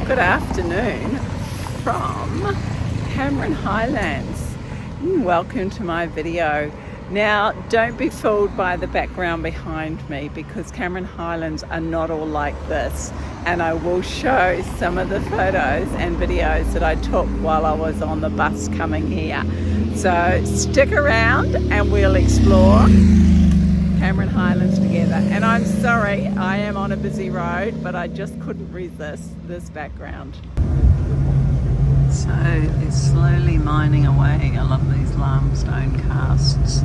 Good afternoon from Highlands. Welcome to my video. Now, don't be fooled by the background behind me because Highlands are not all like this, and I will show some of the photos and videos that I took while I was on the bus coming here. So stick around and we'll explore Highlands together. And I'm sorry, I am on a busy road, but I just couldn't resist this background. So they're slowly mining away a lot of these limestone casts.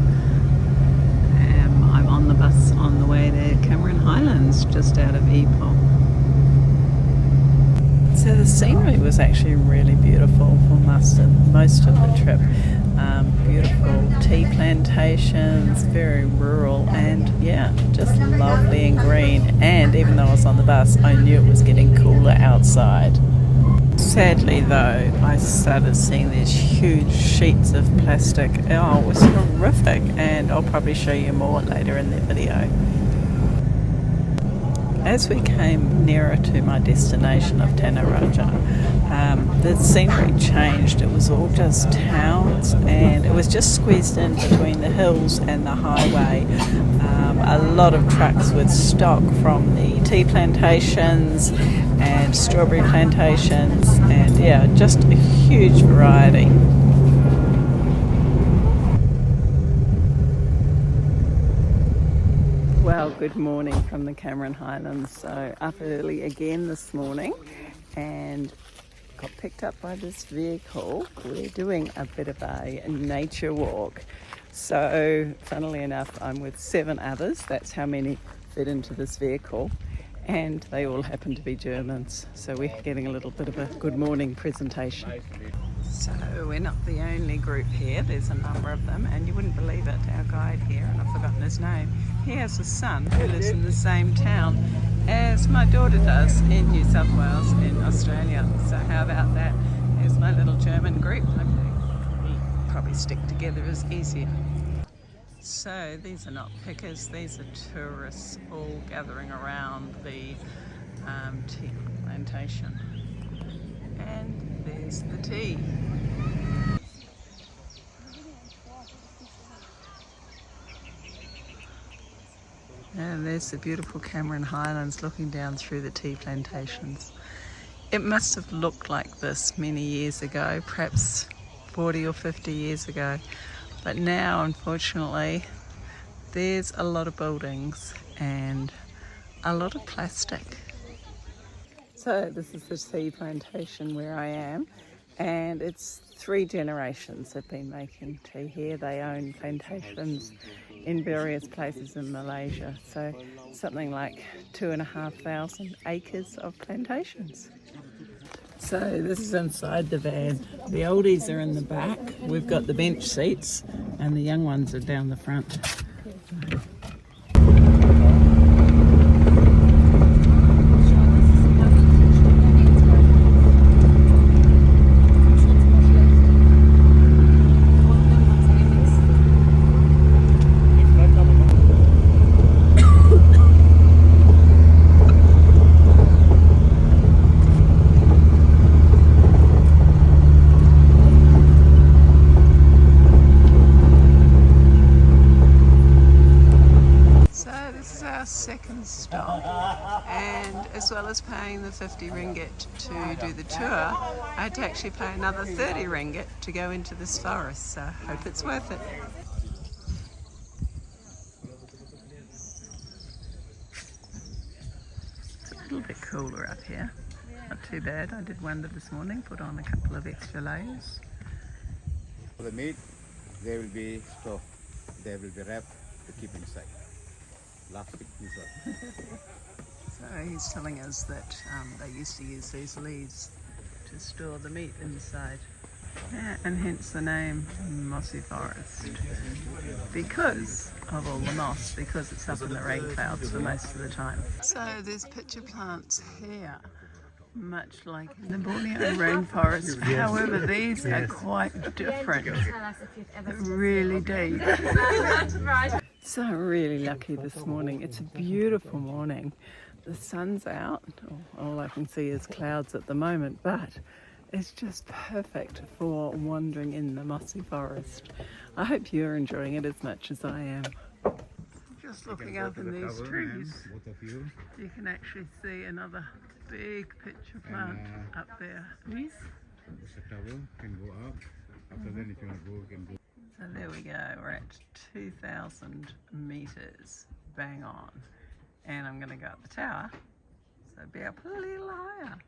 I'm on the bus on the way to Highlands, just out of Epal. So the scenery was actually really beautiful for most of the trip. Beautiful tea plantations, very rural, and yeah, just lovely and green. And even though I was on the bus, I knew it was getting cooler outside. Sadly though, I started seeing these huge sheets of plastic. Oh, it was horrific, and I'll probably show you more later in the video. As we came nearer to my destination of Tanaraja, the scenery changed. It was all just towns, and it was just squeezed in between the hills and the highway. A lot of trucks with stock from the tea plantations and strawberry plantations, and yeah, just a huge variety. Well, good morning from the Highlands. So up early again this morning and got picked up by this vehicle. We're doing a bit of a nature walk. So funnily enough, I'm with 7 others. That's how many fit into this vehicle. And they all happen to be Germans. So we're getting a little bit of a good morning presentation. So we're not the only group here, there's a number of them, and you wouldn't believe it, our guide here, and I've forgotten his name, he has a son who lives in the same town as my daughter does in New South Wales in Australia. So how about that? There's my little German group. We'll probably stick together as easier. So these are not pickers, these are tourists all gathering around the tea plantation. And there's the tea. And there's the beautiful Highlands looking down through the tea plantations. It must have looked like this many years ago, perhaps 40 or 50 years ago. But now, unfortunately, there's a lot of buildings and a lot of plastic. So this is the tea plantation where I am, and it's 3 generations have been making tea here. They own plantations in various places in Malaysia, so something like 2,500 acres of plantations. So this is inside the van. The oldies are in the back. We've got the bench seats, and the young ones are down the front. Second stop, and as well as paying the 50 ringgit to do the tour, I had to actually pay another 30 ringgit to go into this forest, so I hope it's worth it. It's a little bit cooler up here, not too bad. I did wonder this morning, put on a couple of extra layers. For the meat, they will be stuffed, they will be wrapped to keep inside. So he's telling us that they used to use these leaves to store the meat inside. Yeah, and hence the name Mossy Forest, because of all the moss, because it's up in the rain clouds for most of the time. So there's pitcher plants here, much like in the Borneo rainforest. However, these are quite different. They're really deep. So I'm really lucky this morning. It's a beautiful morning. the sun's out. All I can see is clouds at the moment, but it's just perfect for wandering in the mossy forest. I hope you're enjoying it as much as I am. Just looking up in these trees, you can actually see another big pitcher plant up there. Yes? The tower can go up. After that, if you want to go, you can go. So there we go, we're at 2,000 metres, bang on. And I'm going to go up the tower, so be up a little higher.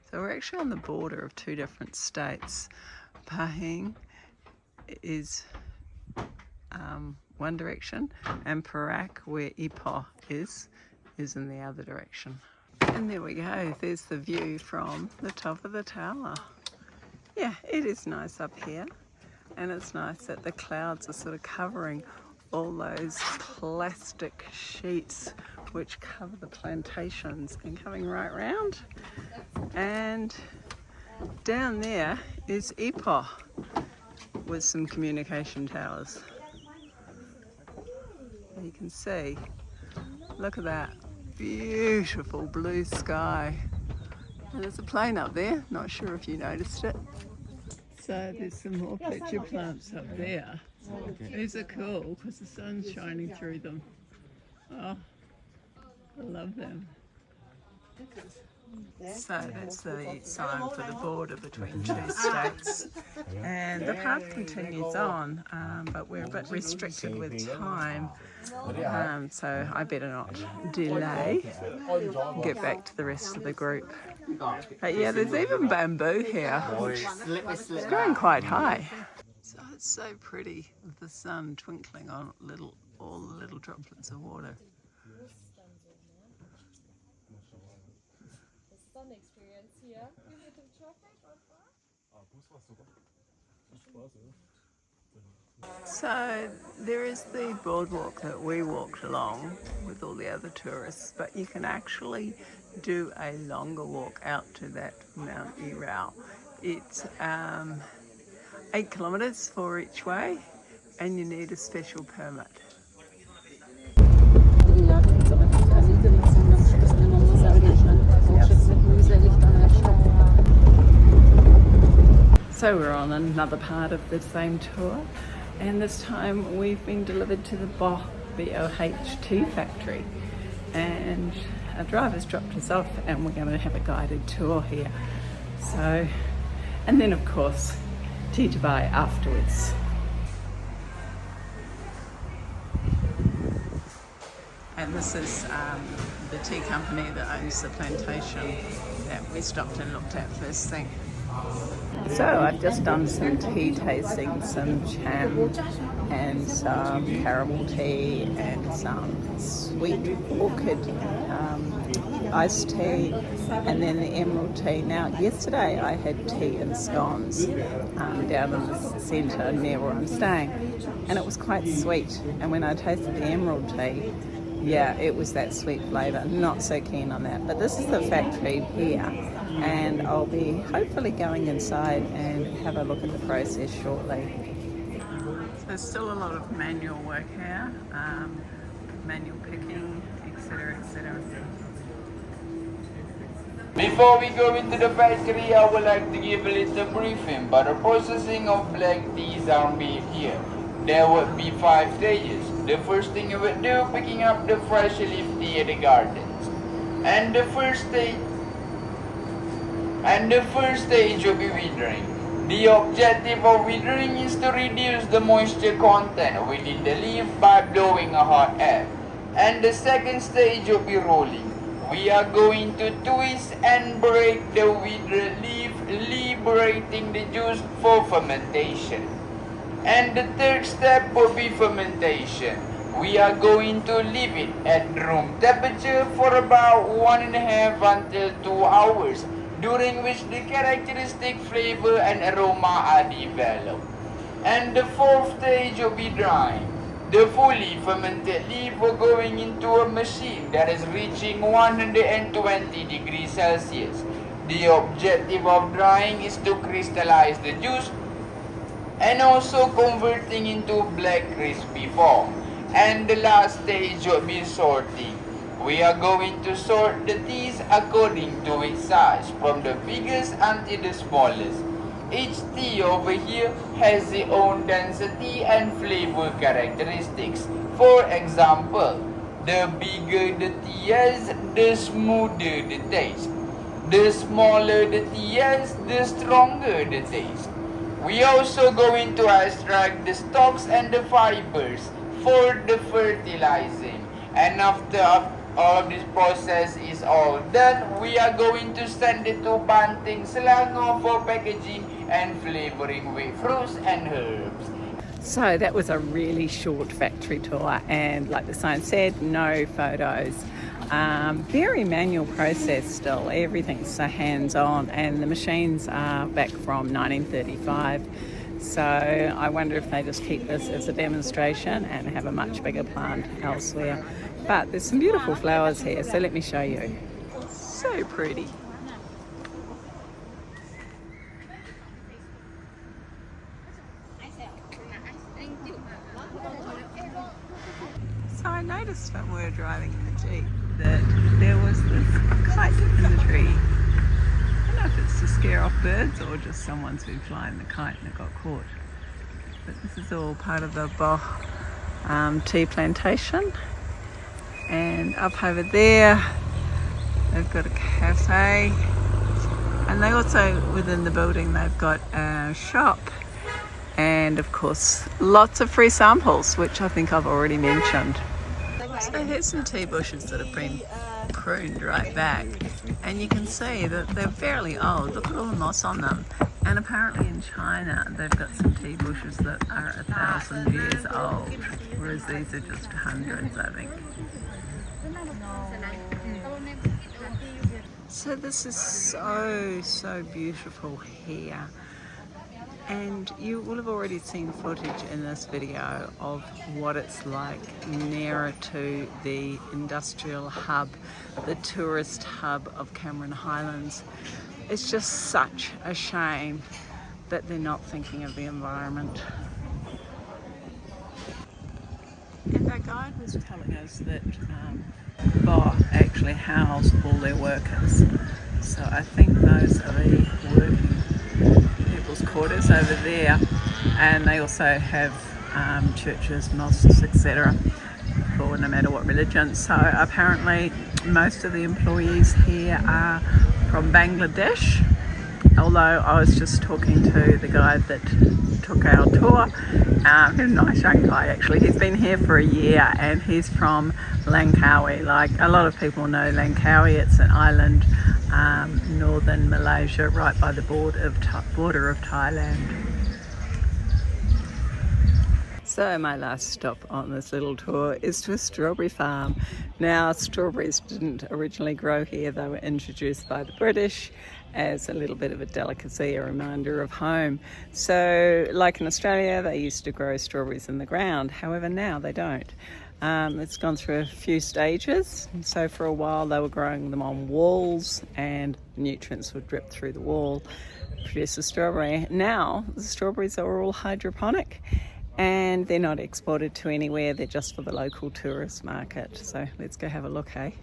So we're actually on the border of two different states. Pahing is one direction, and Perak, where Ipoh is in the other direction. And there we go, there's the view from the top of the tower. Yeah, it is nice up here, and it's nice that the clouds are sort of covering all those plastic sheets which cover the plantations, and coming right round. And down there is Ipoh with some communication towers. You can see, look at that beautiful blue sky. And there's a plane up there, not sure if you noticed it. So there's some more pitcher plants up there. These are cool because the sun's shining through them. Oh, I love them. So that's the sign for the border between two states, and the path continues on, but we're a bit restricted with time, so I better not delay and get back to the rest of the group. But yeah, there's even bamboo here, which is growing quite high. So it's so pretty with the sun twinkling on all the little droplets of water. Experience here with the traffic or So there is the boardwalk that we walked along with all the other tourists, but you can actually do a longer walk out to that Mount Irau. It's 8 kilometres for each way, and you need a special permit. So we're on another part of the same tour, and this time we've been delivered to the BOH tea factory, and our driver's dropped us off, and we're going to have a guided tour here. So, and then of course tea to buy afterwards. And this is the tea company that owns the plantation that we stopped and looked at first thing. So I've just done some tea tasting, some cham and some caramel tea and some sweet orchid iced tea, and then the emerald tea. Now yesterday I had tea and scones down in the centre near where I'm staying, and it was quite sweet, and when I tasted the emerald tea, yeah, it was that sweet flavour. Not so keen on that, but this is the factory here, and I'll be hopefully going inside and have a look at the process shortly. So there's still a lot of manual work here, manual picking, etc, etc. Before we go into the factory, I would like to give a little briefing. But the processing of black teas are made here. There would be 5 stages. The first thing you would do, picking up the fresh leaf tea at the gardens. And the first stage will be withering. The objective of withering is to reduce the moisture content within the leaf by blowing a hot air. And the second stage will be rolling. We are going to twist and break the withered leaf, liberating the juice for fermentation. And the third step will be fermentation. We are going to leave it at room temperature for about 1.5 until 2 hours, during which the characteristic flavor and aroma are developed. And the fourth stage will be drying. The fully fermented leaf will going into a machine that is reaching 120 degrees Celsius. The objective of drying is to crystallize the juice and also converting into black crispy form. And the last stage will be sorting. We are going to sort the teas according to its size, from the biggest until the smallest. Each tea over here has its own density and flavor characteristics. For example, the bigger the tea is, the smoother the taste. The smaller the tea is, the stronger the taste. We also going to extract the stalks and the fibers for the fertilizing. And after all of this process is all done, we are going to send it to Banting, Selangor for packaging and flavoring with fruits and herbs. So that was a really short factory tour, and like the sign said, no photos. Very manual process still, everything's so hands-on, and the machines are back from 1935. So I wonder if they just keep this as a demonstration and have a much bigger plant elsewhere. But there's some beautiful flowers here, so let me show you. So pretty. So I noticed when we were driving in the Jeep that there was this kite in the tree. I don't know if it's to scare off birds or just someone's been flying the kite and it got caught. But this is all part of the Boh tea plantation. And up over there, they've got a cafe. And they also, within the building, they've got a shop. And of course, lots of free samples, which I think I've already mentioned. So here's some tea bushes that have been pruned right back. And you can see that they're fairly old. Look at all the moss on them. And apparently in China, they've got some tea bushes that are 1,000 years old, whereas these are just hundreds, I think. So this is so beautiful here. And you will have already seen footage in this video of what it's like nearer to the industrial hub, the tourist hub of Cameron Highlands. It's just such a shame that they're not thinking of the environment. And our guide was telling us that Boh actually housed all their workers. So I think those are the working people's quarters over there, and they also have churches, mosques, etc. for no matter what religion. So apparently most of the employees here are from Bangladesh, although I was just talking to the guide that took our tour. He's a nice young guy actually. He's been here for a year and he's from Langkawi. Like a lot of people know Langkawi, it's an island northern Malaysia right by the border of Thailand. So my last stop on this little tour is to a strawberry farm. Now strawberries didn't originally grow here, they were introduced by the British as a little bit of a delicacy, a reminder of home. So like in Australia, they used to grow strawberries in the ground, however now they don't. It's gone through a few stages. So for a while they were growing them on walls and nutrients would drip through the wall, produce a strawberry. Now the strawberries are all hydroponic and they're not exported to anywhere, they're just for the local tourist market. So let's go have a look, hey?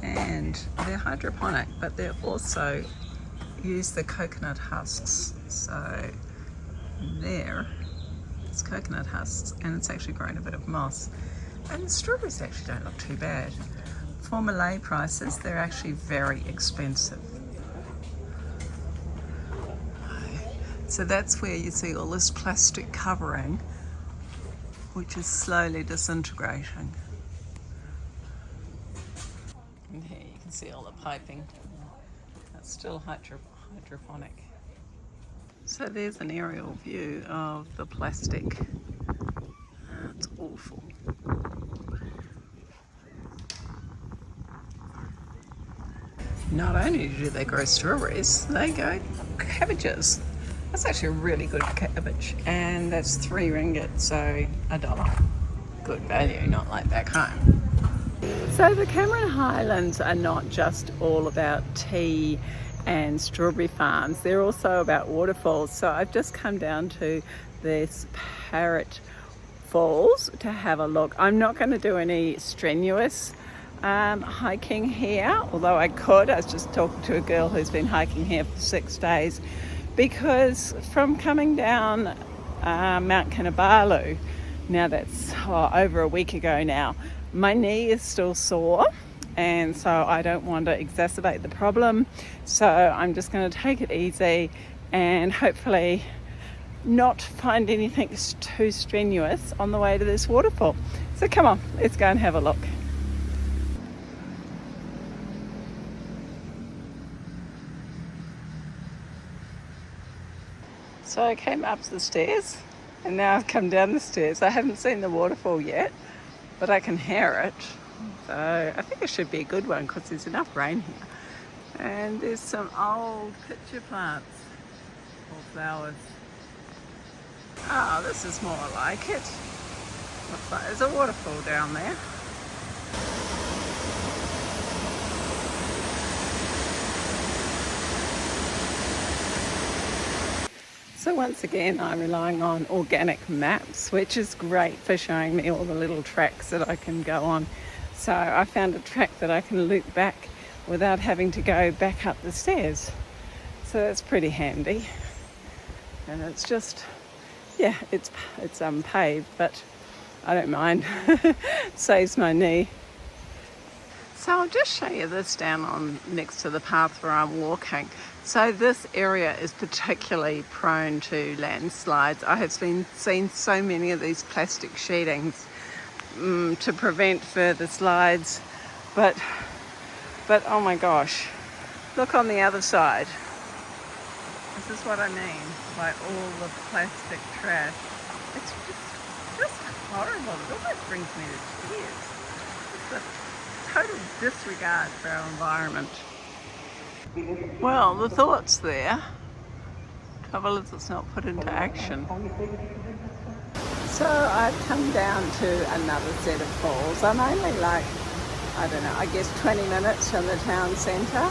And they're hydroponic, but they also use the coconut husks. So there, it's coconut husks, and it's actually grown a bit of moss. And the strawberries actually don't look too bad. For Malay prices, they're actually very expensive. So that's where you see all this plastic covering, which is slowly disintegrating. And here you can see all the piping. That's still hydroponic. So there's an aerial view of the plastic. It's awful. Not only do they grow strawberries, they grow cabbages. That's actually a really good cabbage, and that's 3 ringgit, so $1. Good value, not like back home. So the Cameron Highlands are not just all about tea and strawberry farms, they're also about waterfalls. So I've just come down to this parrot falls to have a look. I'm not going to do any strenuous hiking here, although I could. I was just talking to a girl who's been hiking here for 6 days, because from coming down Mount Kinabalu, now that's over a week ago now, my knee is still sore, and so I don't want to exacerbate the problem. So I'm just going to take it easy and hopefully not find anything too strenuous on the way to this waterfall. So come on, let's go and have a look. So I came up the stairs and now I've come down the stairs. I haven't seen the waterfall yet, but I can hear it. So I think it should be a good one because there's enough rain here. And there's some old pitcher plants or flowers. Oh, this is more like it. Looks like there's a waterfall down there. So once again, I'm relying on organic maps, which is great for showing me all the little tracks that I can go on. So I found a track that I can loop back without having to go back up the stairs. So that's pretty handy. And it's just, yeah, it's paved, but I don't mind. Saves my knee. So I'll just show you this down on next to the path where I'm walking. So this area is particularly prone to landslides. I have seen so many of these plastic sheetings to prevent further slides, but oh my gosh, look on the other side. This is what I mean by all the plastic trash. It's just horrible. It almost brings me to tears. It's a total disregard for our environment. Well, the thought's there. Trouble is it's not put into action. So I've come down to another set of falls. I'm only like, I don't know, I guess 20 minutes from the town centre,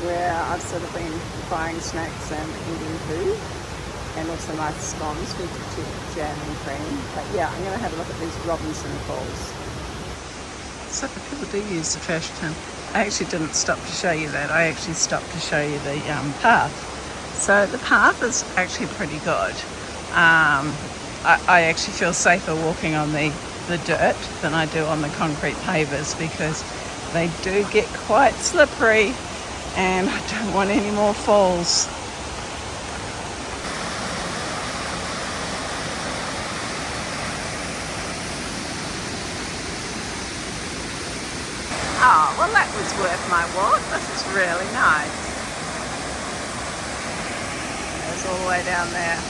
where I've sort of been buying snacks and eating food, and also nice scones with jam and cream. But yeah, I'm going to have a look at these Robinson Falls. So people do use the trash tin. I actually didn't stop to show you that. I actually stopped to show you the path. So the path is actually pretty good. I actually feel safer walking on the dirt than I do on the concrete pavers, because they do get quite slippery and I don't want any more falls. Oh, well that was worth my walk. This is really nice. It's all the way down there.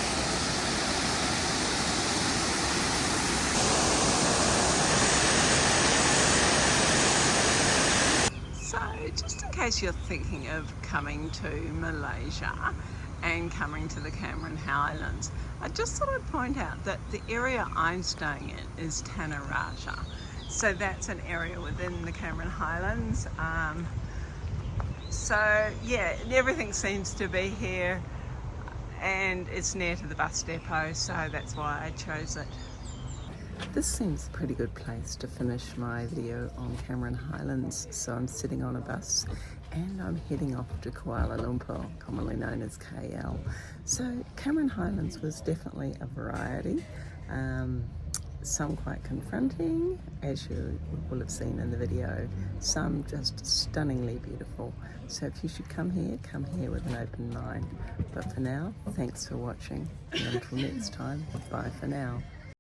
So just in case you're thinking of coming to Malaysia and coming to the Cameron Highlands, I just thought I'd point out that the area I'm staying in is Tanah Rata. So that's an area within the Cameron Highlands. So yeah, everything seems to be here, and it's near to the bus depot, so that's why I chose it. This seems a pretty good place to finish my video on Cameron Highlands. So I'm sitting on a bus and I'm heading off to Kuala Lumpur, commonly known as KL. So Cameron Highlands was definitely a variety. Some quite confronting, as you will have seen in the video, some just stunningly beautiful. So if you should come here with an open mind. But for now, thanks for watching, and until next time, bye for now.